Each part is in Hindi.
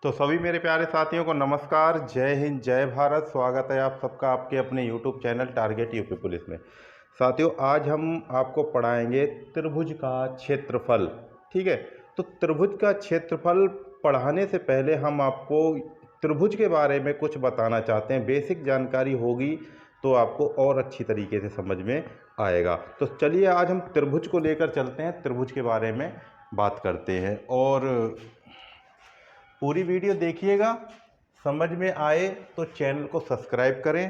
तो सभी मेरे प्यारे साथियों को नमस्कार, जय हिंद, जय भारत। स्वागत है आप सबका आपके अपने YouTube channel target UP police में। साथियों, आज हम आपको पढ़ाएंगे त्रिभुज का क्षेत्रफल। ठीक है, तो त्रिभुज का क्षेत्रफल पढ़ाने से पहले हम आपको त्रिभुज के बारे में कुछ बताना चाहते हैं। बेसिक जानकारी होगी तो आपको और अच्छी तरीके से समझ में आएगा। तो चलिए आज हम त्रिभुज को लेकर चलते हैं, त्रिभुज के बारे में बात करते हैं और पूरी वीडियो देखिएगा। समझ में आए तो चैनल को सब्सक्राइब करें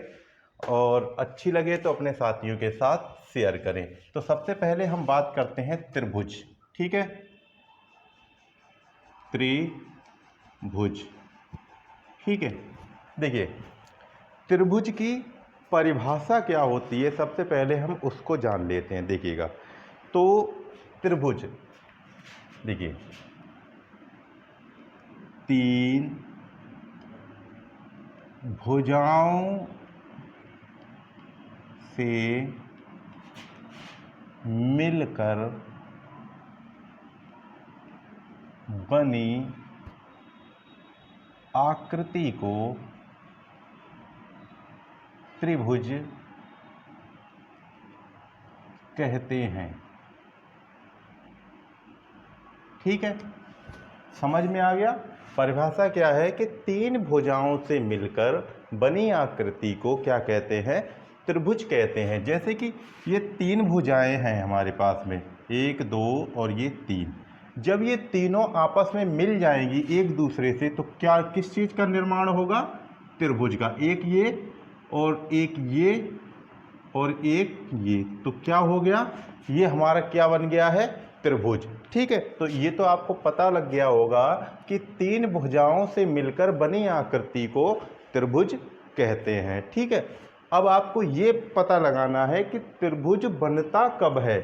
और अच्छी लगे तो अपने साथियों के साथ शेयर करें। तो सबसे पहले हम बात करते हैं त्रिभुज। ठीक है, त्रिभुज। ठीक है, देखिए त्रिभुज की परिभाषा क्या होती है, सबसे पहले हम उसको जान लेते हैं। देखिएगा, तो त्रिभुज देखिए 3 भुजाओं से मिलकर बनी आकृति को त्रिभुज कहते हैं। ठीक है, समझ में आ गया। परिभाषा क्या है कि 3 भुजाओं से मिलकर बनी आकृति को क्या कहते हैं, त्रिभुज कहते हैं। जैसे कि ये 3 भुजाएं हैं हमारे पास में, 1 2 और ये 3। जब ये तीनों आपस में मिल जाएंगी एक दूसरे से तो क्या किस चीज़ का निर्माण होगा, त्रिभुज का। एक ये और एक ये और एक ये, तो क्या हो गया, ये हमारा क्या बन गया है, त्रिभुज। ठीक है, तो ये तो आपको पता लग गया होगा कि 3 भुजाओं से मिलकर बनी आकृति को त्रिभुज कहते हैं। ठीक है, अब आपको ये पता लगाना है कि त्रिभुज बनता कब है,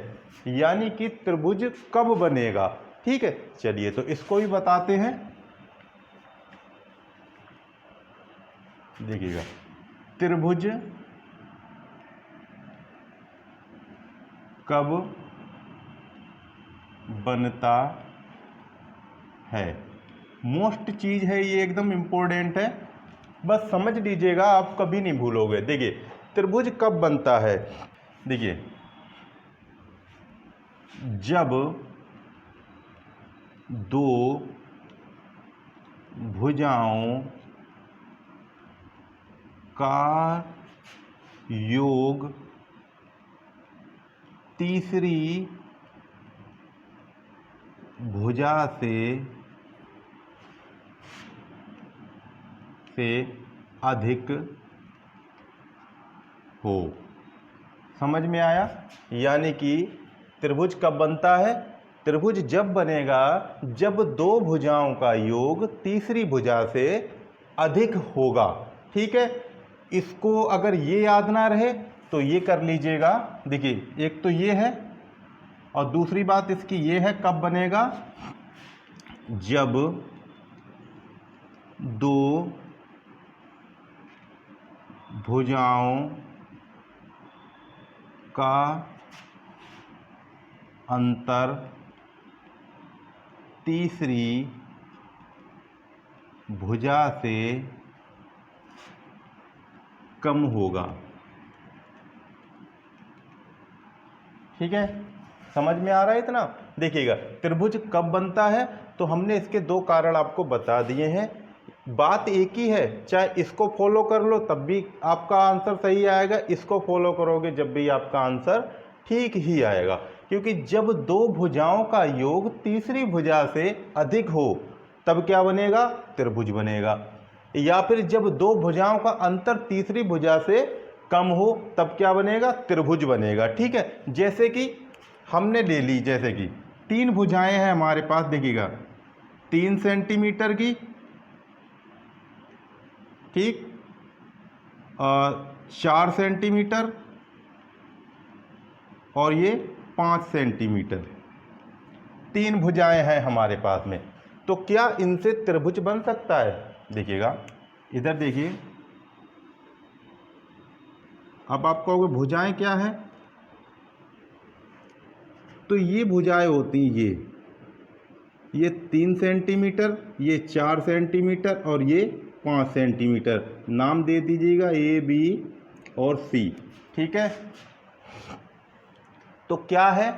यानी कि त्रिभुज कब बनेगा। ठीक है, चलिए तो इसको भी बताते हैं। देखिएगा, त्रिभुज कब बनता है, मोस्ट चीज है ये, एकदम इम्पोर्टेंट है, बस समझ लीजिएगा, आप कभी नहीं भूलोगे। देखिए त्रिभुज कब बनता है, देखिए जब 2 भुजाओं का योग तीसरी भुजा से अधिक हो। समझ में आया, यानी कि त्रिभुज कब बनता है, त्रिभुज जब बनेगा जब 2 भुजाओं का योग तीसरी भुजा से अधिक होगा। ठीक है, इसको अगर ये याद ना रहे तो ये कर लीजिएगा। देखिए एक तो ये है और दूसरी बात इसकी ये है, कब बनेगा, जब 2 भुजाओं का अंतर तीसरी भुजा से कम होगा। ठीक है, समझ में आ रहा है इतना। देखिएगा त्रिभुज कब बनता है, तो हमने इसके 2 कारण आपको बता दिए हैं। बात एक ही है, चाहे इसको फॉलो कर लो तब भी आपका आंसर सही आएगा, इसको फॉलो करोगे जब भी आपका आंसर ठीक ही आएगा। क्योंकि जब 2 भुजाओं का योग तीसरी भुजा से अधिक हो तब क्या बनेगा, त्रिभुज बनेगा। या फिर जब 2 भुजाओं का अंतर तीसरी भुजा से कम हो तब क्या बनेगा, त्रिभुज बनेगा। ठीक है, जैसे कि हमने ले ली, जैसे कि 3 भुजाएं हैं हमारे पास, देखिएगा 3 सेंटीमीटर की, ठीक, और 4 सेंटीमीटर और ये 5 सेंटीमीटर, 3 भुजाएं हैं हमारे पास में। तो क्या इनसे त्रिभुज बन सकता है, देखिएगा इधर देखिए। अब आप कहोगे भुजाएं क्या है, तो ये भुजाएं होती, ये 3 सेंटीमीटर, ये 4 सेंटीमीटर और ये 5 सेंटीमीटर। नाम दे दीजिएगा ए, बी और सी। ठीक है, तो क्या है,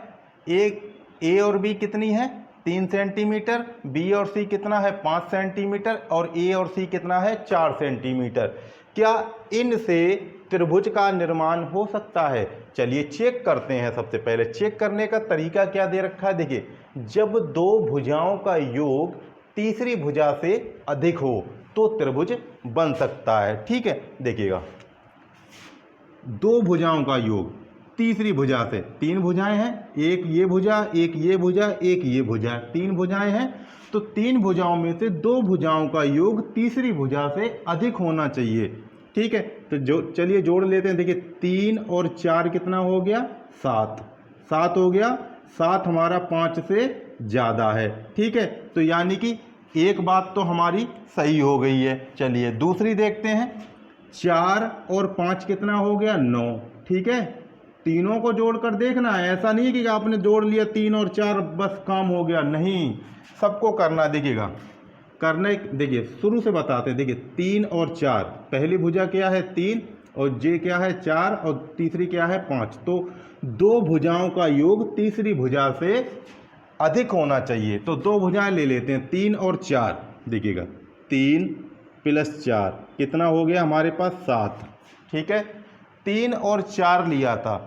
ए और बी कितनी है 3 सेंटीमीटर, बी और सी कितना है 5 सेंटीमीटर और ए और सी कितना है 4 सेंटीमीटर। क्या इनसे त्रिभुज का निर्माण हो सकता है? चलिए चेक करते हैं। सबसे पहले चेक करने का तरीका क्या दे रखा है, देखिए, जब दो भुजाओं का योग तीसरी भुजा से अधिक हो तो त्रिभुज बन सकता है। ठीक है, देखिएगा, दो भुजाओं का योग तीसरी भुजा से, 3 भुजाएं हैं, एक ये भुजा, एक ये भुजा, एक ये भुजा, 3 भुजाएं हैं, तो 3 भुजाओं में से 2 भुजाओं का योग तीसरी भुजा से अधिक होना चाहिए। ठीक है, तो चलिए जोड़ लेते हैं। देखिए 3 और 4 कितना हो गया 7, 7 हो गया, 7 हमारा 5 से ज़्यादा है। ठीक है, तो यानी कि एक बात तो हमारी सही हो गई है। चलिए दूसरी देखते हैं, 4 और 5 कितना हो गया 9। ठीक है, तीनों को जोड़कर देखना है, ऐसा नहीं है कि आपने जोड़ लिया 3 और 4 बस काम हो गया, नहीं, सबको करना। देखिएगा करने, देखिए शुरू से बताते हैं। देखिए 3 और 4, पहली भुजा क्या है 3 और जे क्या है 4 और तीसरी क्या है 5, तो 2 भुजाओं का योग तीसरी भुजा से अधिक होना चाहिए। तो 2 भुजाएं ले लेते हैं, 3 और 4। देखिएगा 3 + 4 कितना हो गया हमारे पास 7। ठीक है, 3 और 4 लिया था।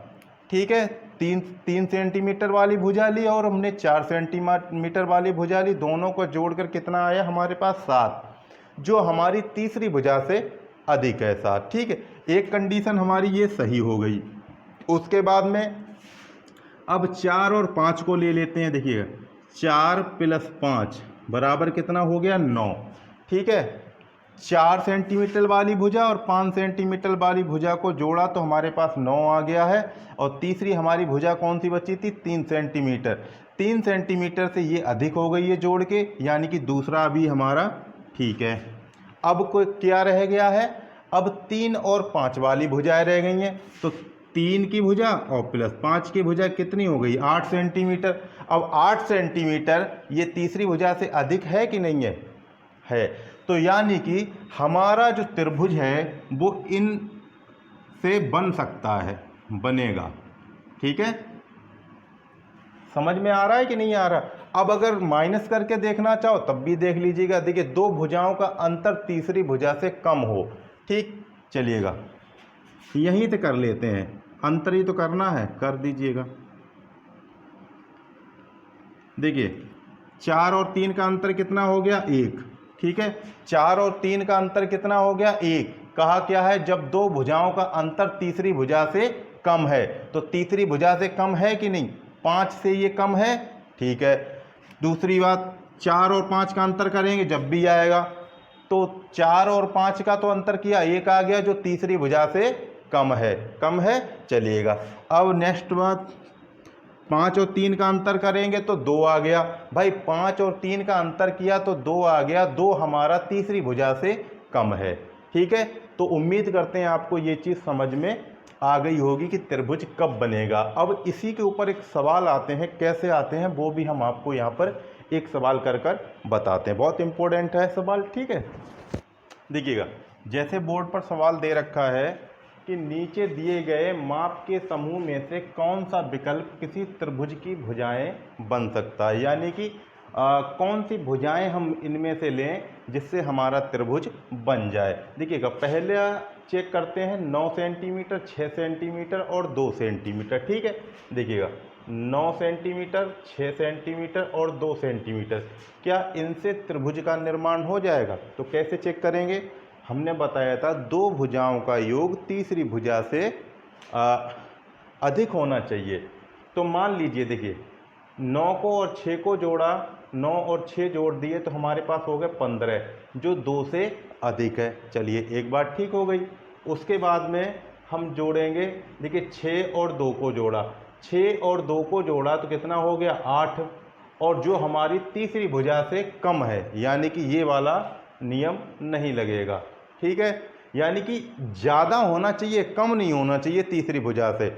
ठीक है, 3 सेंटीमीटर वाली भुजा ली और हमने 4 सेंटीमीटर वाली भुजा ली, दोनों को जोड़कर कितना आया हमारे पास 7, जो हमारी तीसरी भुजा से अधिक है 7। ठीक है, एक कंडीशन हमारी ये सही हो गई। उसके बाद में अब 4 और 5 को ले लेते हैं। देखिएगा 4 + 5 बराबर कितना हो गया 9। ठीक है, 4 सेंटीमीटर वाली भुजा और 5 सेंटीमीटर वाली भुजा को जोड़ा तो हमारे पास 9 आ गया है, और तीसरी हमारी भुजा कौन सी बची थी 3 सेंटीमीटर। 3 सेंटीमीटर से ये अधिक हो गई है जोड़ के, यानी कि दूसरा भी हमारा ठीक है। अब कोई क्या रह गया है, अब 3 और 5 वाली भुजाएं रह गई हैं, तो 3 की भुजा और +5 की भुजा कितनी हो गई 8 सेंटीमीटर। अब 8 सेंटीमीटर ये तीसरी भुजा से अधिक है कि नहीं है, तो यानी कि हमारा जो त्रिभुज है वो इन से बन सकता है, बनेगा। ठीक है, समझ में आ रहा है कि नहीं आ रहा। अब अगर माइनस करके देखना चाहो तब भी देख लीजिएगा। देखिए 2 भुजाओं का अंतर तीसरी भुजा से कम हो। ठीक, चलिएगा यहीं से कर लेते हैं, अंतर ही तो करना है, कर दीजिएगा। देखिए 4 और 3 का अंतर कितना हो गया 1। ठीक है, 4 और 3 का अंतर कितना हो गया 1। कहा क्या है, जब 2 भुजाओं का अंतर तीसरी भुजा से कम है, तो तीसरी भुजा से कम है कि नहीं, 5 से ये कम है। ठीक है, दूसरी बात 4 और 5 का अंतर करेंगे जब भी आएगा, तो 4 और 5 का तो अंतर किया 1 आ गया, जो तीसरी भुजा से कम है, कम है। चलिएगा अब नेक्स्ट बात, 5 और 3 का अंतर करेंगे तो 2 आ गया। भाई 5 और 3 का अंतर किया तो 2 आ गया, 2 हमारा तीसरी भुजा से कम है। ठीक है, तो उम्मीद करते हैं आपको ये चीज़ समझ में आ गई होगी कि त्रिभुज कब बनेगा। अब इसी के ऊपर एक सवाल आते हैं, कैसे आते हैं वो भी हम आपको यहाँ पर एक सवाल कर बताते हैं, बहुत इंपॉर्टेंट है सवाल। ठीक है, देखिएगा जैसे बोर्ड पर सवाल दे रखा है कि नीचे दिए गए माप के समूह में से कौन सा विकल्प किसी त्रिभुज की भुजाएं बन सकता है, यानी कि कौन सी भुजाएं हम इनमें से लें जिससे हमारा त्रिभुज बन जाए। देखिएगा पहले चेक करते हैं 9 सेंटीमीटर, 6 सेंटीमीटर और 2 सेंटीमीटर। ठीक है, देखिएगा 9 सेंटीमीटर, 6 सेंटीमीटर और 2 सेंटीमीटर, क्या इनसे त्रिभुज का निर्माण हो जाएगा? तो कैसे चेक करेंगे, हमने बताया था 2 भुजाओं का योग तीसरी भुजा से अधिक होना चाहिए। तो मान लीजिए, देखिए 9 को और 6 को जोड़ा, 9 और 6 जोड़ दिए तो हमारे पास हो गए 15, जो 2 से अधिक है। चलिए एक बार ठीक हो गई। उसके बाद में हम जोड़ेंगे, देखिए 6 और 2 को जोड़ा, 6 और 2 को जोड़ा तो कितना हो गया 8, और जो हमारी तीसरी भुजा से कम है, यानी कि ये वाला नियम नहीं लगेगा। ठीक है, यानी कि ज़्यादा होना चाहिए, कम नहीं होना चाहिए तीसरी भुजा से।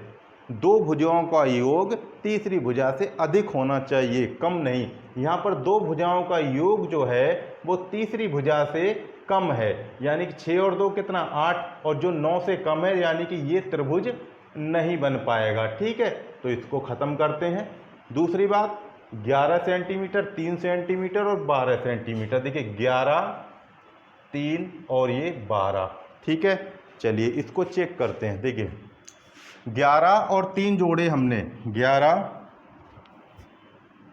2 भुजाओं का योग तीसरी भुजा से अधिक होना चाहिए, कम नहीं, यहाँ पर दो भुजाओं का योग जो है वो तीसरी भुजा से कम है, यानी कि 6 और 2 कितना 8, और जो 9 से कम है यानी कि ये त्रिभुज नहीं बन पाएगा। ठीक है, तो इसको ख़त्म करते हैं। दूसरी बात 11 सेंटीमीटर, 3 सेंटीमीटर और 12 सेंटीमीटर। देखिए 11, 3 और ये 12। ठीक है, चलिए इसको चेक करते हैं। देखिए 11 और 3 जोड़े हमने, 11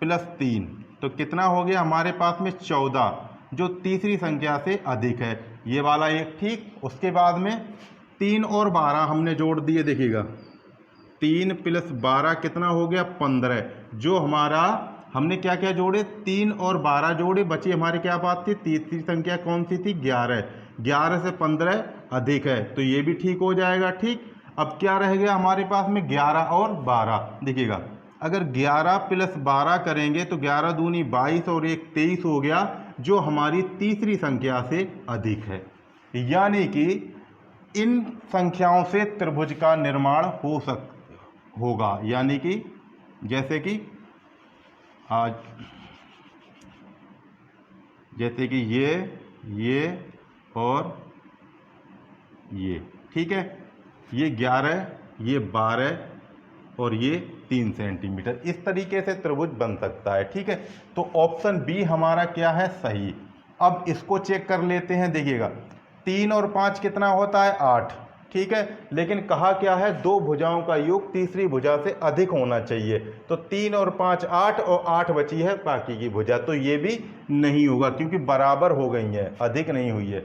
प्लस 3 तो कितना हो गया हमारे पास में 14, जो तीसरी संख्या से अधिक है, ये वाला एक। ठीक, उसके बाद में 3 और 12 हमने जोड़ दिए। देखिएगा 3 प्लस 12 कितना हो गया 15, जो हमारा हमने क्या क्या जोड़े 3 और 12 जोड़े, बची हमारी क्या बात थी, तीसरी संख्या कौन सी थी 11, 11 से 15 अधिक है, तो ये भी ठीक हो जाएगा। ठीक, अब क्या रह गया हमारे पास में 11 और 12। देखिएगा अगर 11 प्लस 12 करेंगे तो 11 दूनी 22 और 1 23 हो गया, जो हमारी तीसरी संख्या से अधिक है। यानी कि इन संख्याओं से त्रिभुज का निर्माण होगा, यानी कि जैसे कि ये और ये। ठीक है, ये 11, ये 12 और ये 3 सेंटीमीटर, इस तरीके से त्रिभुज बन सकता है। ठीक है, तो ऑप्शन बी हमारा क्या है सही। अब इसको चेक कर लेते हैं। देखिएगा 3 और 5 कितना होता है 8। ठीक है, लेकिन कहा क्या है दो भुजाओं का योग तीसरी भुजा से अधिक होना चाहिए, तो 3 और 5 8 और 8 बची है बाकी की भुजा, तो ये भी नहीं होगा क्योंकि बराबर हो गई है, अधिक नहीं हुई है।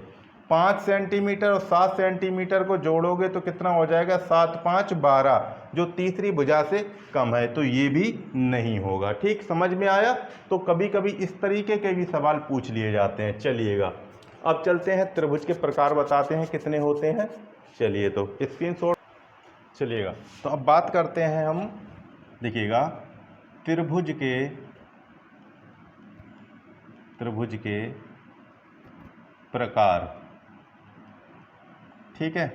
5 सेंटीमीटर और 7 सेंटीमीटर को जोड़ोगे तो कितना हो जाएगा 7 5 12, जो तीसरी भुजा से कम है, तो ये भी नहीं होगा। ठीक, समझ में आया। तो कभी कभी इस तरीके के भी सवाल पूछ लिए जाते हैं। चलिएगा अब चलते हैं, त्रिभुज के प्रकार बताते हैं कितने होते हैं। चलिए तो स्क्रीनशॉट। चलिएगा तो अब बात करते हैं हम। देखिएगा त्रिभुज के प्रकार। ठीक है,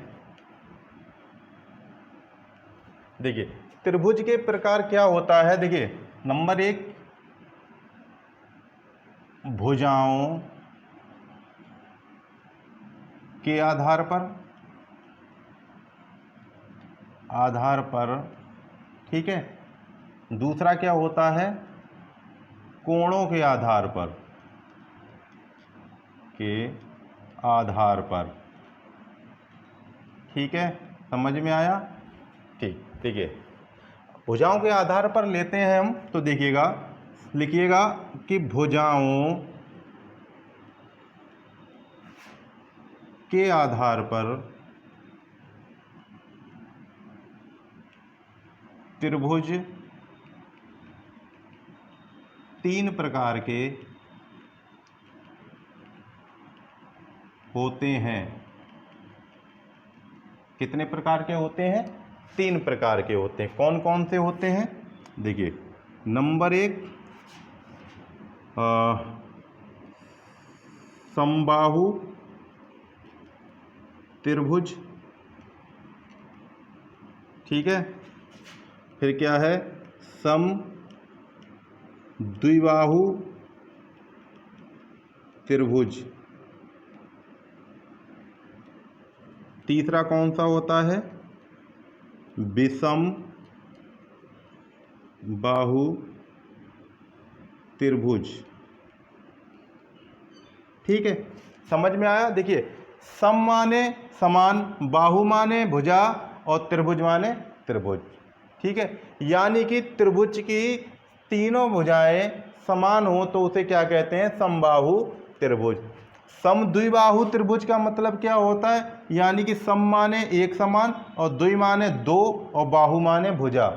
देखिए त्रिभुज के प्रकार क्या होता है। देखिए नंबर 1 भुजाओं के आधार पर। ठीक है, दूसरा क्या होता है कोणों के आधार पर। ठीक है, समझ में आया। ठीक, देखिए भुजाओं के आधार पर लेते हैं हम, तो देखिएगा लिखिएगा कि भुजाओं के आधार पर त्रिभुज 3 प्रकार के होते हैं। कितने प्रकार के होते हैं 3 प्रकार के होते हैं। कौन कौन से होते हैं। देखिए नंबर 1 समबाहु त्रिभुज। ठीक है, फिर क्या है समद्विबाहु त्रिभुज। तीसरा कौन सा होता है विषम बाहु त्रिभुज। ठीक है, समझ में आया। देखिए सम माने समान, बाहु माने भुजा और त्रिभुज माने त्रिभुज। ठीक है, यानी कि त्रिभुज की तीनों भुजाएं समान हो तो उसे क्या कहते हैं समबाहु त्रिभुज। समद्विबाहु त्रिभुज का मतलब क्या होता है, यानी कि सम माने एक समान और द्वि माने दो और बाहु माने भुजा,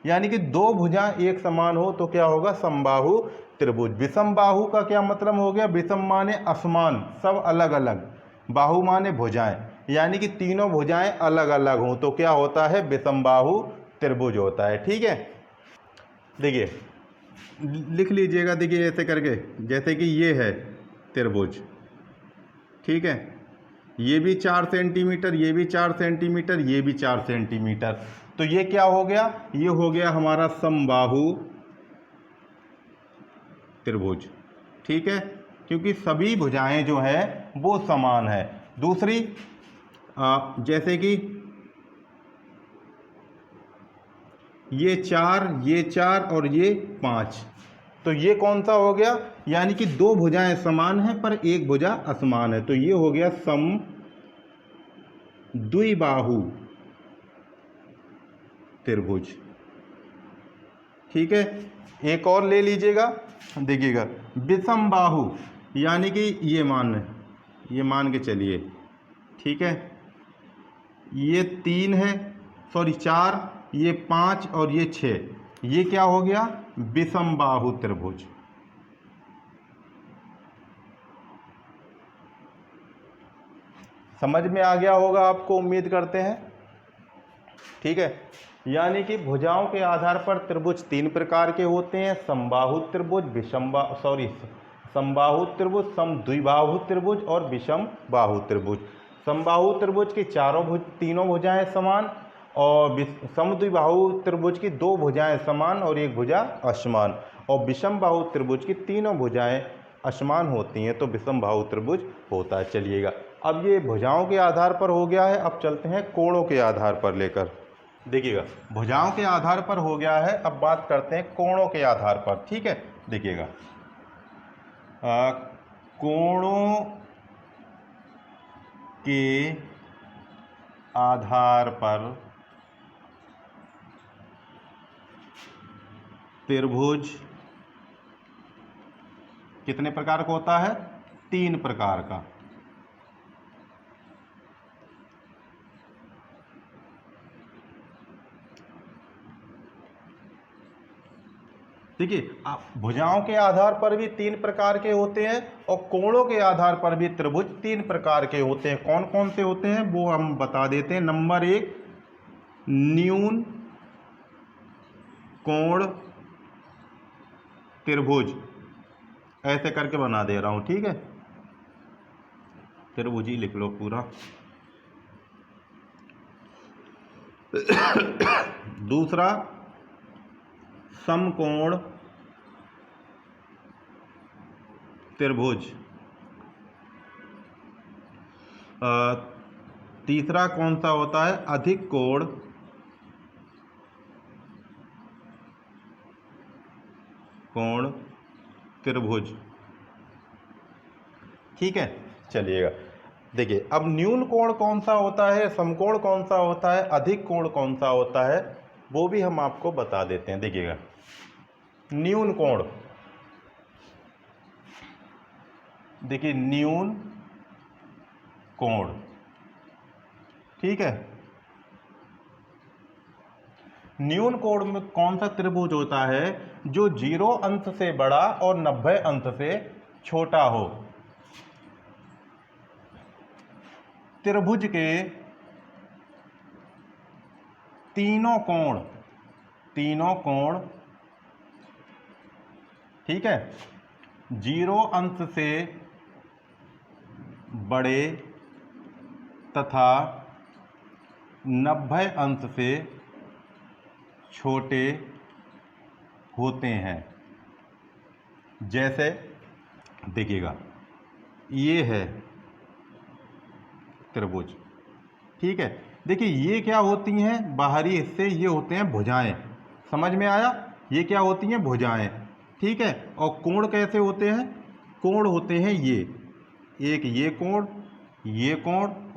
यानी कि दो भुजा एक समान हो तो क्या होगा समबाहु त्रिभुज। विषम बाहु का क्या मतलब हो गया, विषम माने असमान, सब अलग अलग, बाहु माने भुजाएं, यानी कि तीनों भुजाएं अलग अलग हों तो क्या होता है विषम बाहु त्रिभुज होता है। ठीक है, देखिए लिख लीजिएगा। देखिए ऐसे करके, जैसे कि ये है त्रिभुज। ठीक है, ये भी 4 सेंटीमीटर, ये भी 4 सेंटीमीटर, ये भी 4 सेंटीमीटर, तो ये क्या हो गया, ये हो गया हमारा समबाहु त्रिभुज। ठीक है, क्योंकि सभी भुजाएं जो है वो समान है। दूसरी जैसे कि ये 4 और ये 5, तो ये कौन सा हो गया, यानी कि दो भुजाएं समान हैं पर एक भुजा असमान है, तो ये हो गया सम द्विबाहु त्रिभुज। ठीक है, एक और ले लीजिएगा, देखिएगा विषम बाहु, यानी कि ये मान के चलिए। ठीक है, ये 3 है, सॉरी 4, ये 5 और ये 6, ये क्या हो गया, विषम बाहु त्रिभुज। समझ में आ गया होगा आपको, उम्मीद करते हैं। ठीक है, यानी कि भुजाओं के आधार पर त्रिभुज 3 प्रकार के होते हैं, समबाहु त्रिभुज, समबाहु त्रिभुज, समद्विबाहु त्रिभुज और विषम बाहु त्रिभुज। समबाहु त्रिभुज की तीनों भुजाएं समान, और समद्विबाहु त्रिभुज की 2 भुजाएं समान और 1 भुजा असमान, और विषम बाहु त्रिभुज की तीनों भुजाएं असमान होती हैं, तो विषम बाहु त्रिभुज होता है। चलिएगा, अब ये भुजाओं के आधार पर हो गया है, अब चलते हैं कोणों के आधार पर लेकर। देखिएगा, भुजाओं के आधार पर हो गया है, अब बात करते हैं कोणों के आधार पर। ठीक है, देखिएगा कोणों के आधार पर त्रिभुज कितने प्रकार का होता है, 3 प्रकार का। देखिए, भुजाओं के आधार पर भी 3 प्रकार के होते हैं और कोणों के आधार पर भी त्रिभुज 3 प्रकार के होते हैं। कौन कौन से होते हैं वो हम बता देते हैं। नंबर 1, न्यून कोण त्रिभुज, ऐसे करके बना दे रहा हूं। ठीक है, त्रिभुज ही लिख लो पूरा। दूसरा, समकोण त्रिभुज। तीसरा कौन सा होता है, अधिक कोण त्रिभुज। ठीक है, चलिएगा, देखिए अब न्यून कोण कौन सा होता है, समकोण कौन सा होता है, अधिक कोण कौन सा होता है, वो भी हम आपको बता देते हैं। देखिएगा, न्यून कोण, देखिए न्यून कोण, ठीक है, न्यून कोण में कौन सा त्रिभुज होता है, जो 0 अंश से बड़ा और 90 अंश से छोटा हो। त्रिभुज के तीनों कोण, ठीक है, 0 अंश से बड़े तथा 90 अंश से छोटे होते हैं। जैसे देखिएगा, ये है त्रिभुज। ठीक है, देखिए ये क्या होती हैं, बाहरी हिस्से ये होते हैं भुजाएं। समझ में आया, ये क्या होती हैं, भुजाएं। ठीक है, और कोण कैसे होते हैं, कोण होते हैं ये, एक ये कोण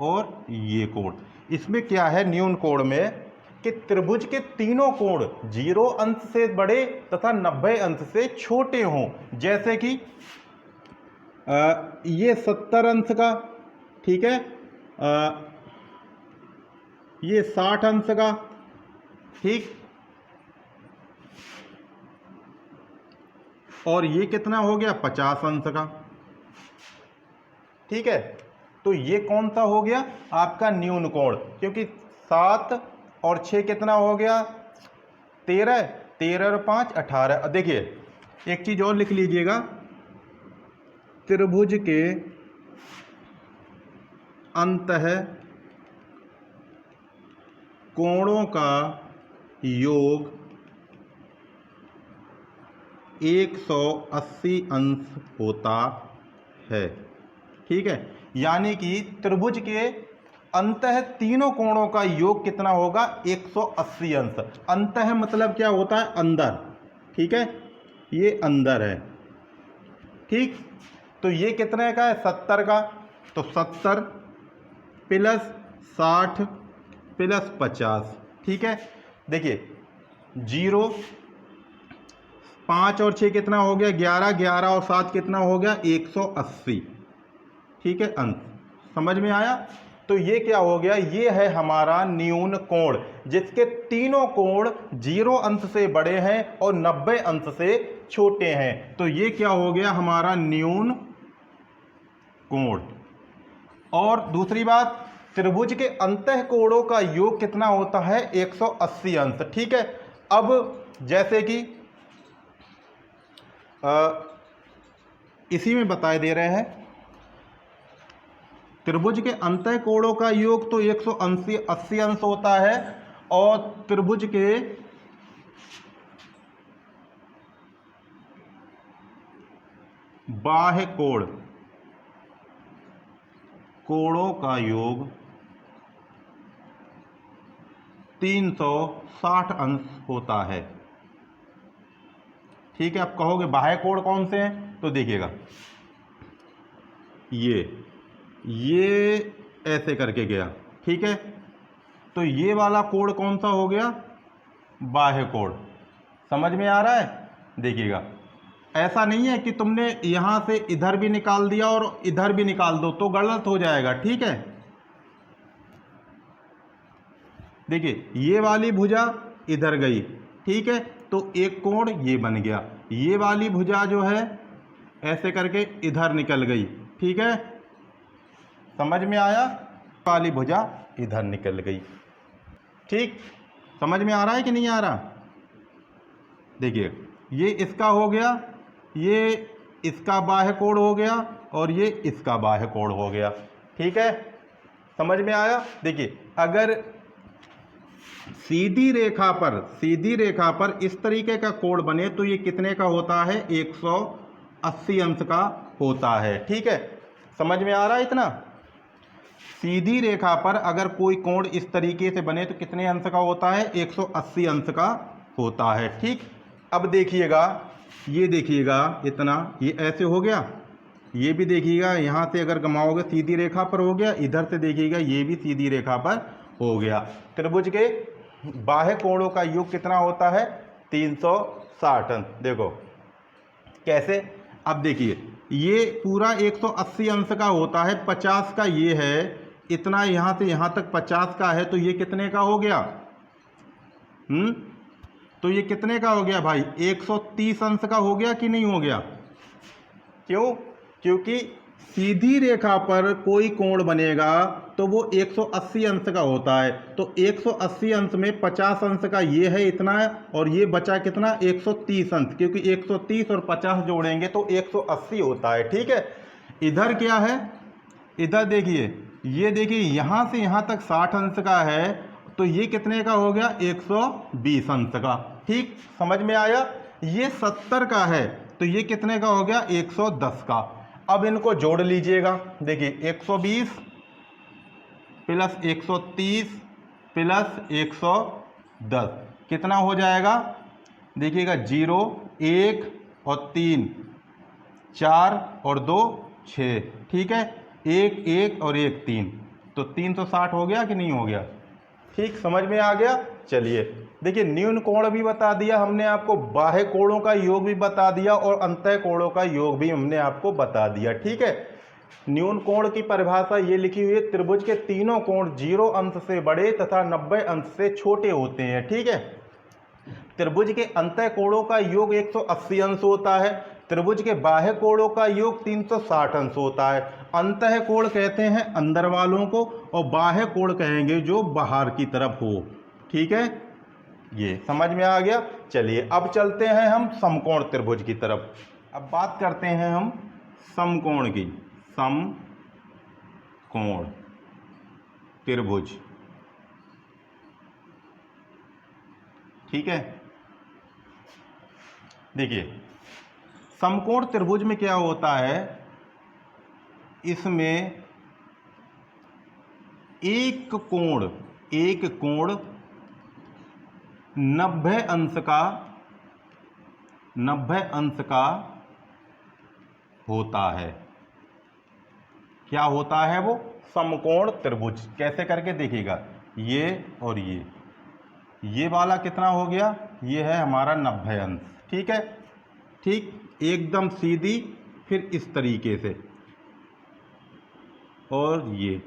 और ये कोण। इसमें क्या है न्यून कोण में, कि त्रिभुज के तीनों कोण 0 अंश से बड़े तथा 90 अंश से छोटे हों। जैसे कि ये 70 अंश का, ठीक है, ये 60 अंश का, ठीक, और ये कितना हो गया, 50 अंश का। ठीक है, तो ये कौन सा हो गया आपका न्यून कोण, क्योंकि 7 और 6 कितना हो गया, 13 और 5 18। देखिए एक चीज और लिख लीजिएगा, त्रिभुज के अंतः कोणों का योग 180 अंश होता है। ठीक है, यानी कि त्रिभुज के अंतः तीनों कोणों का योग कितना होगा? 180 अंश। अंतः मतलब क्या होता है? अंदर। ठीक है, ये अंदर है। ठीक, तो ये कितने का है? 70 का। तो 70 प्लस 60 प्लस 50। ठीक है, देखिए 0, 5 और 6 कितना हो गया? 11, 11 और 7 कितना हो गया? 180। ठीक है, अंश समझ में आया? तो ये क्या हो गया? ये है हमारा न्यून कोण, जिसके तीनों कोण 0 अंश से बड़े हैं और 90 अंश से छोटे हैं। तो ये क्या हो गया? हमारा न्यून कोण। और दूसरी बात, त्रिभुज के अंतः कोणों का योग कितना होता है? 180 अंश। ठीक है, अब जैसे कि इसी में बताए दे रहे हैं, त्रिभुज के अंतः कोणों का योग तो 180 अंश होता है और त्रिभुज के बाह्य कोणों का योग 360 अंश होता है। ठीक है, आप कहोगे बाह्य कोण कौन से हैं? तो देखिएगा, ये ऐसे करके गया। ठीक है, तो ये वाला कोण कौन सा हो गया? बाह्य कोण। समझ में आ रहा है? देखिएगा, ऐसा नहीं है कि तुमने यहां से इधर भी निकाल दिया और इधर भी निकाल दो तो गलत हो जाएगा। ठीक है, देखिए ये वाली भुजा इधर गई। ठीक है, तो एक कोण ये बन गया। ये वाली भुजा जो है ऐसे करके इधर निकल गई। ठीक है, समझ में आया? वाली भुजा इधर निकल गई। ठीक, समझ में आ रहा है कि नहीं आ रहा? देखिए, ये इसका हो गया, ये इसका बाह्य कोण हो गया और ये इसका बाह्य कोण हो गया। ठीक है, समझ में आया? देखिए, अगर सीधी रेखा पर इस तरीके का कोण बने तो ये कितने का होता है? 180 अंश का होता है। ठीक है, समझ में आ रहा है इतना? सीधी रेखा पर अगर कोई कोण इस तरीके से बने तो कितने अंश का होता है? 180 अंश का होता है। ठीक, अब देखिएगा, ये देखिएगा इतना, ये ऐसे हो गया। ये भी देखिएगा, यहाँ से अगर घुमाओगे सीधी रेखा पर हो गया, इधर से देखिएगा ये भी सीधी रेखा पर हो गया। त्रिभुज के बाह्य कोणों का योग कितना होता है? 360 अंश। देखो कैसे, अब देखिए ये पूरा 180 अंश का होता है, 50 का ये है, इतना यहाँ से यहाँ तक 50 का है, तो ये कितने का हो गया? तो ये कितने का हो गया भाई? 130 अंश का हो गया कि नहीं हो गया? क्यों? क्योंकि सीधी रेखा पर कोई कोण बनेगा तो वो 180 अंश का होता है। तो 180 अंश में 50 अंश का ये है इतना है और ये बचा कितना? 130 अंश, क्योंकि 130 और 50 जोड़ेंगे तो 180 होता है। ठीक है, इधर क्या है? इधर देखिए, ये देखिए यहाँ से यहाँ तक 60 अंश का है, तो ये कितने का हो गया? 120 अंश का। ठीक, समझ में आया? ये 70 का है तो ये कितने का हो गया? 110 का। अब इनको जोड़ लीजिएगा। देखिए 120 प्लस 130 प्लस 110 कितना हो जाएगा? देखिएगा 0, 1 और 3, 4 और 2, 6। ठीक है, 1, 1 और 1, 3, तो 360 हो गया कि नहीं हो गया? ठीक, समझ में आ गया? चलिए, देखिए न्यून कोण भी बता दिया हमने आपको, बाह्य कोणों का योग भी बता दिया और अंतः कोणों का योग भी हमने आपको बता दिया। ठीक है, न्यून कोण की परिभाषा ये लिखी हुई है, त्रिभुज के तीनों कोण 0 अंश से बड़े तथा 90 अंश से छोटे होते हैं। ठीक है, त्रिभुज के अंतः कोणों का योग 180 अंश होता है, त्रिभुज के बाह्य कोणों का योग 360 अंश होता है। अंतः कोण कहते हैं अंदर वालों को और बाह्य कोण कहेंगे जो बाहर की तरफ हो। ठीक है, ये समझ में आ गया? चलिए अब चलते हैं हम समकोण त्रिभुज की तरफ। अब बात करते हैं हम समकोण की। समकोण त्रिभुज, ठीक है, देखिए समकोण त्रिभुज में क्या होता है, इसमें एक कोण 90 अंश का होता है। क्या होता है वो? समकोण त्रिभुज। कैसे करके देखिएगा, ये और ये वाला कितना हो गया, ये है हमारा 90 अंश। ठीक है, ठीक एकदम सीधी, फिर इस तरीके से और ये,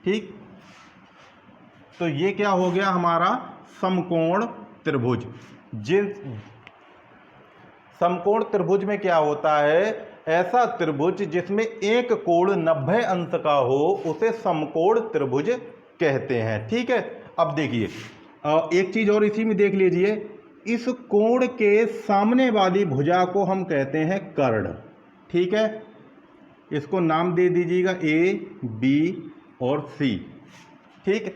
ठीक। तो ये क्या हो गया हमारा समकोण त्रिभुज। जिन समकोण त्रिभुज में क्या होता है, ऐसा त्रिभुज जिसमें एक कोण 90 अंश का हो उसे समकोण त्रिभुज कहते हैं। ठीक है, अब देखिए एक चीज और इसी में देख लीजिए, इस कोण के सामने वाली भुजा को हम कहते हैं कर्ण। ठीक है, इसको नाम दे दीजिएगा ए, बी और सी। ठीक,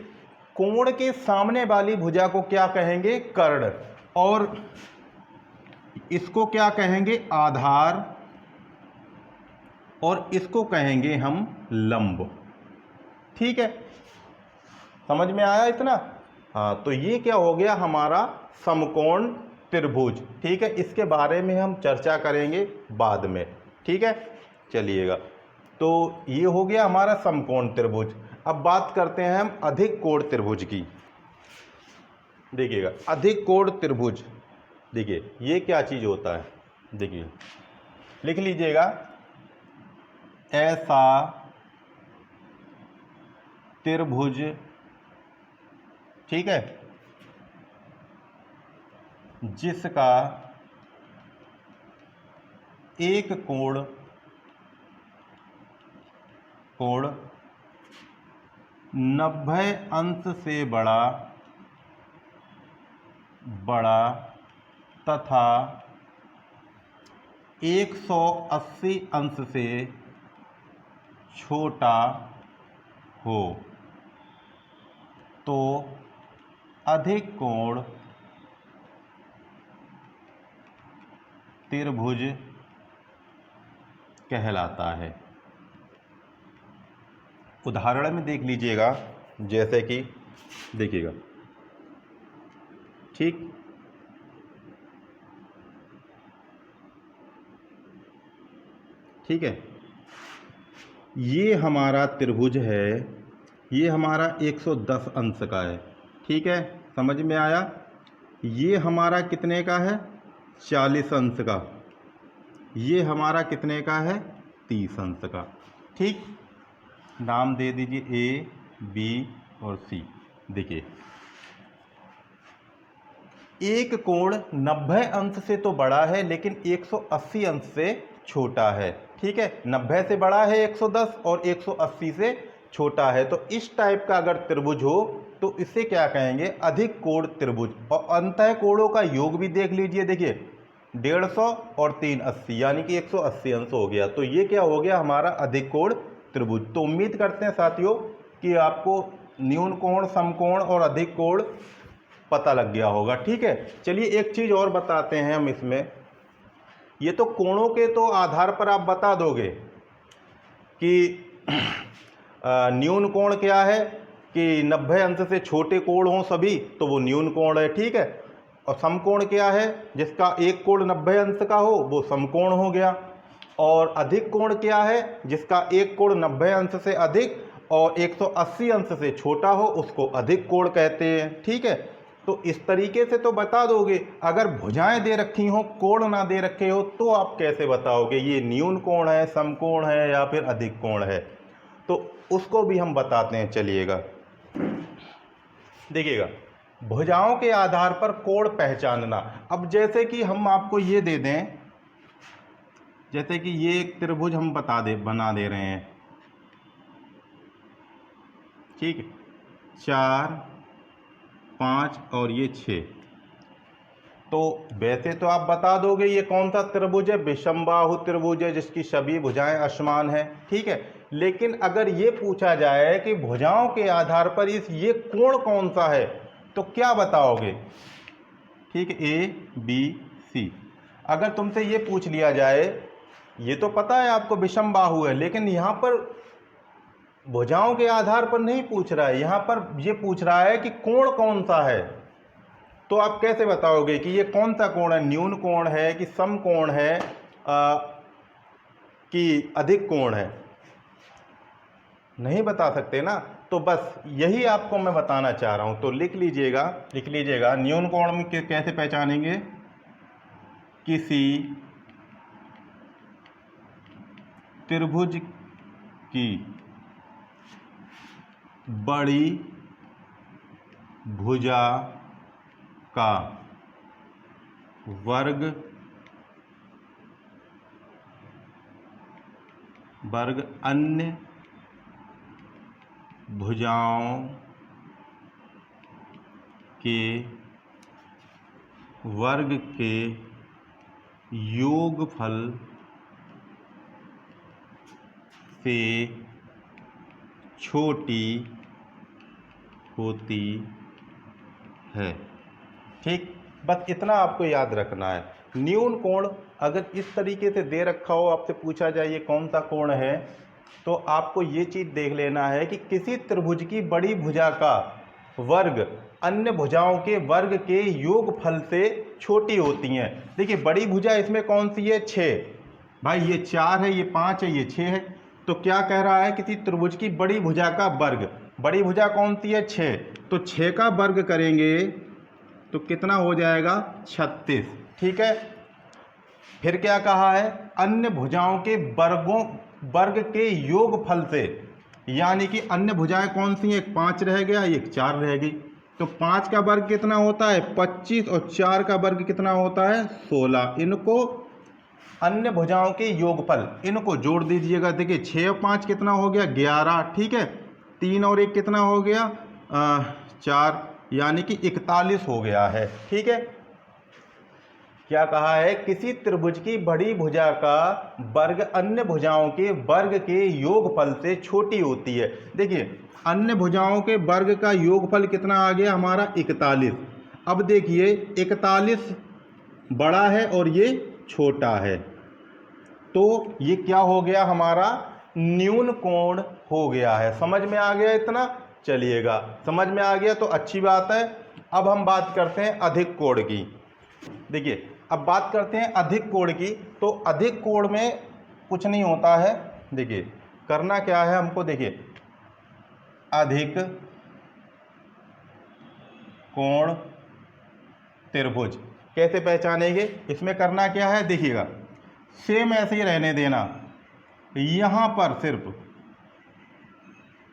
कोण के सामने वाली भुजा को क्या कहेंगे? कर्ण। और इसको क्या कहेंगे? आधार। और इसको कहेंगे हम लंब। ठीक है, समझ में आया इतना? हाँ, तो ये क्या हो गया हमारा समकोण त्रिभुज। ठीक है, इसके बारे में हम चर्चा करेंगे बाद में। ठीक है, चलिएगा। तो ये हो गया हमारा समकोण त्रिभुज। अब बात करते हैं हम अधिक कोण त्रिभुज की। देखिएगा, अधिक कोण त्रिभुज, देखिए ये क्या चीज होता है। देखिए लिख लीजिएगा, ऐसा त्रिभुज, ठीक है, जिसका एक कोण 90 अंश से बड़ा तथा 180 अंश से छोटा हो तो अधिक कोण त्रिभुज कहलाता है। उदाहरण में देख लीजिएगा, जैसे कि देखिएगा, ठीक, ठीक है, ये हमारा त्रिभुज है, ये हमारा 110 अंश का है। ठीक है, समझ में आया? ये हमारा कितने का है? 40 अंश का। ये हमारा कितने का है? 30 अंश का। ठीक, नाम दे दीजिए ए, बी और सी। देखिए, एक कोण 90 अंश से तो बड़ा है लेकिन 180 अंश से छोटा है। ठीक है, 90 से बड़ा है 110 और 180 से छोटा है। तो इस टाइप का अगर त्रिभुज हो तो इसे क्या कहेंगे? अधिक कोण त्रिभुज। और अंतः कोणों का योग भी देख लीजिए, देखिए 150 और 380 यानी कि 180 अंश हो गया। तो ये क्या हो गया हमारा अधिक कोण त्रिभुज। तो उम्मीद करते हैं साथियों कि आपको न्यून कोण, समकोण और अधिक कोण पता लग गया होगा। ठीक है, चलिए एक चीज और बताते हैं हम इसमें। ये तो कोणों के तो आधार पर आप बता दोगे कि न्यून कोण क्या है, कि 90 अंश से छोटे कोण हों सभी तो वो न्यून कोण है। ठीक है, और समकोण क्या है? जिसका एक कोण 90 अंश का हो वो समकोण हो गया। और अधिक कोण क्या है? जिसका एक कोण 90 अंश से अधिक और 180 अंश से छोटा हो उसको अधिक कोण कहते हैं। ठीक है, तो इस तरीके से तो बता दोगे। अगर भुजाएं दे रखी हो, कोण ना दे रखे हो, तो आप कैसे बताओगे ये न्यून कोण है, समकोण है या फिर अधिक कोण है? तो उसको भी हम बताते हैं, चलिएगा। देखिएगा, भुजाओं के आधार पर कोण पहचानना। अब जैसे कि हम आपको ये दे दें, जैसे कि ये एक त्रिभुज हम बना दे रहे हैं। ठीक है, 4, 5 और ये 6। तो वैसे तो आप बता दोगे ये कौन सा त्रिभुज है? विषमबाहु त्रिभुज है जिसकी सभी भुजाएं असमान हैं। ठीक है, लेकिन अगर ये पूछा जाए कि भुजाओं के आधार पर ये कोण कौन सा है तो क्या बताओगे? ठीक है, ए, बी, सी। अगर तुमसे ये पूछ लिया जाए, ये तो पता है आपको विषम बाहु है, लेकिन यहाँ पर भुजाओं के आधार पर नहीं पूछ रहा है, यहाँ पर ये पूछ रहा है कि कोण कौन सा है, तो आप कैसे बताओगे कि ये कौन सा कोण है? न्यून कोण है कि सम कोण है कि अधिक कोण है? नहीं बता सकते ना। तो बस यही आपको मैं बताना चाह रहा हूं। तो लिख लीजिएगा न्यून कोण में कैसे पहचानेंगे? किसी त्रिभुज की बड़ी भुजा का वर्ग अन्य भुजाओं के वर्ग के योगफल से छोटी होती है। ठीक, बस इतना आपको याद रखना है। न्यून कोण अगर इस तरीके से दे रखा हो, आपसे पूछा जाए ये कौन सा कोण है, तो आपको ये चीज़ देख लेना है कि किसी त्रिभुज की बड़ी भुजा का वर्ग अन्य भुजाओं के वर्ग के योगफल से छोटी होती हैं। देखिए बड़ी भुजा इसमें कौन सी है? 6। भाई ये 4 है, ये 5 है, ये 6 है। तो क्या कह रहा है? किसी त्रिभुज की बड़ी भुजा का वर्ग, बड़ी भुजा कौन सी है? 6। तो 6 का वर्ग करेंगे तो कितना हो जाएगा? 36। ठीक है। फिर क्या कहा है? अन्य भुजाओं के वर्ग के योगफल से, यानी कि अन्य भुजाएं कौन सी हैं? एक 5 रह गया, एक 4 रह गई। तो 5 का वर्ग कितना होता है? 25, और 4 का वर्ग कितना होता है? 16। इनको अन्य भुजाओं के योगफल, इनको जोड़ दीजिएगा। देखिए 6 और 5 कितना हो गया? 11। ठीक है। 3 और 1 कितना हो गया? 4, यानी कि 41 हो गया है। ठीक है। क्या कहा है? किसी त्रिभुज की बड़ी भुजा का वर्ग अन्य भुजाओं के वर्ग के योगफल से छोटी होती है। देखिए अन्य भुजाओं के वर्ग का योगफल कितना आ गया हमारा? 41। अब देखिए 41 बड़ा है और ये छोटा है, तो ये क्या हो गया हमारा? न्यून कोण हो गया है। समझ में आ गया इतना? चलिएगा, समझ में आ गया तो अच्छी बात है। अब हम बात करते हैं अधिक कोण की। देखिए अब बात करते हैं अधिक कोण की। तो अधिक कोण में कुछ नहीं होता है। देखिए करना क्या है हमको? देखिए अधिक कोण त्रिभुज कैसे पहचानेंगे? इसमें करना क्या है? देखिएगा सेम ऐसे ही रहने देना। यहां पर सिर्फ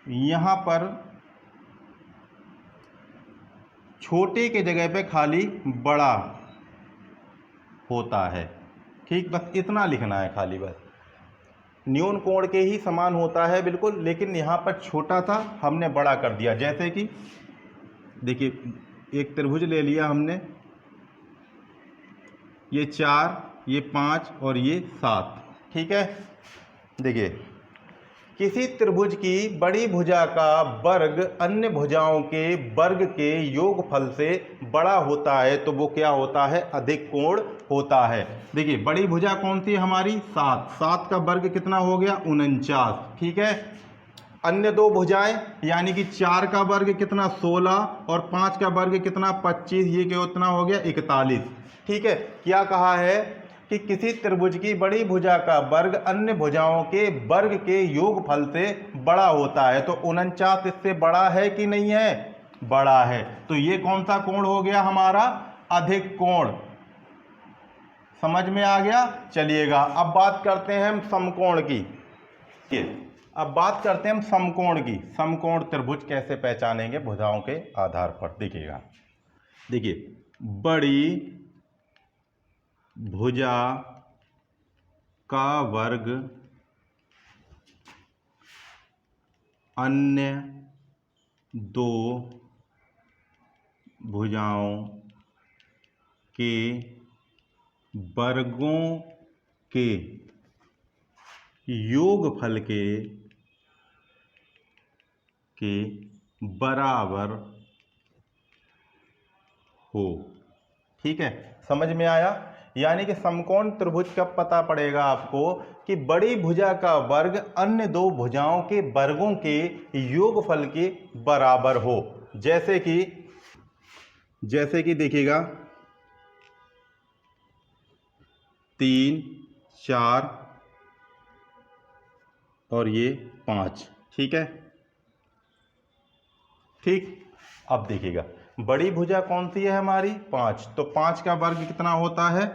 यहां पर छोटे के जगह पे खाली बड़ा होता है। ठीक, बस इतना लिखना है खाली। बस न्यून कोण के ही समान होता है बिल्कुल, लेकिन यहाँ पर छोटा था, हमने बड़ा कर दिया। जैसे कि देखिए एक त्रिभुज ले लिया हमने, ये 4, ये 5 और ये 7। ठीक है। देखिए किसी त्रिभुज की बड़ी भुजा का वर्ग अन्य भुजाओं के वर्ग के योगफल से बड़ा होता है, तो वो क्या होता है? अधिक कोण होता है। देखिए बड़ी भुजा कौन सी है हमारी? 7। 7 का वर्ग कितना हो गया? 49। ठीक है। अन्य दो भुजाएं यानी कि 4 का वर्ग कितना? 16, और 5 का वर्ग कितना? 25। ये कितना हो गया? 41। ठीक है। क्या कहा है कि किसी त्रिभुज की बड़ी भुजा का वर्ग अन्य भुजाओं के वर्ग के योगफल से बड़ा होता है। तो 49 इससे बड़ा है कि नहीं है? बड़ा है। तो ये कौन सा कोण हो गया हमारा? अधिक कोण। समझ में आ गया? चलिएगा अब बात करते हैं हम समकोण की। अब बात करते हैं हम समकोण की। समकोण त्रिभुज कैसे पहचानेंगे? भुजाओं के आधार पर। देखिएगा, देखिए बड़ी भुजा का वर्ग अन्य दो भुजाओं के वर्गों के योगफल के बराबर हो। ठीक है, समझ में आया? यानी कि समकोण त्रिभुज कब पता पड़ेगा आपको कि बड़ी भुजा का वर्ग अन्य दो भुजाओं के वर्गों के योगफल के बराबर हो। जैसे कि देखिएगा 3, 4 और ये 5, ठीक है। ठीक, अब देखिएगा बड़ी भुजा कौन सी है हमारी 5, तो 5 का वर्ग कितना होता है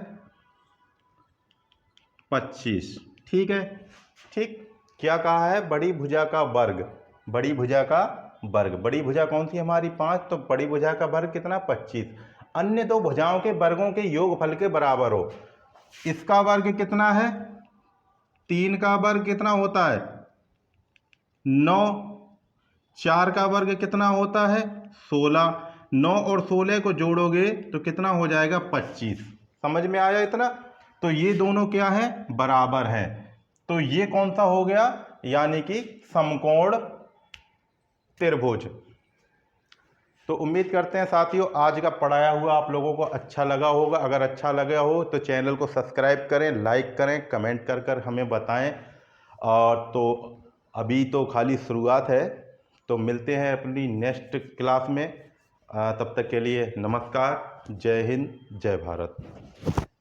25, ठीक है। ठीक, क्या कहा है बड़ी भुजा का वर्ग, बड़ी भुजा का वर्ग, बड़ी भुजा कौन सी हमारी 5, तो बड़ी भुजा का वर्ग कितना 25, अन्य दो भुजाओं के वर्गों के योगफल के बराबर हो। इसका वर्ग कितना है 3 का वर्ग कितना होता है 9, 4 का वर्ग कितना होता है 16, 9 और 16 को जोड़ोगे तो कितना हो जाएगा 25। समझ में आया इतना? तो ये दोनों क्या है बराबर हैं, तो ये कौन सा हो गया, यानी कि समकोण त्रिभुज। तो उम्मीद करते हैं साथियों आज का पढ़ाया हुआ आप लोगों को अच्छा लगा होगा। अगर अच्छा लगा हो तो चैनल को सब्सक्राइब करें, लाइक करें, कमेंट कर हमें बताएं। और तो अभी तो खाली शुरुआत है, तो मिलते हैं अपनी नेक्स्ट क्लास में। तब तक के लिए नमस्कार, जय हिंद, जय भारत।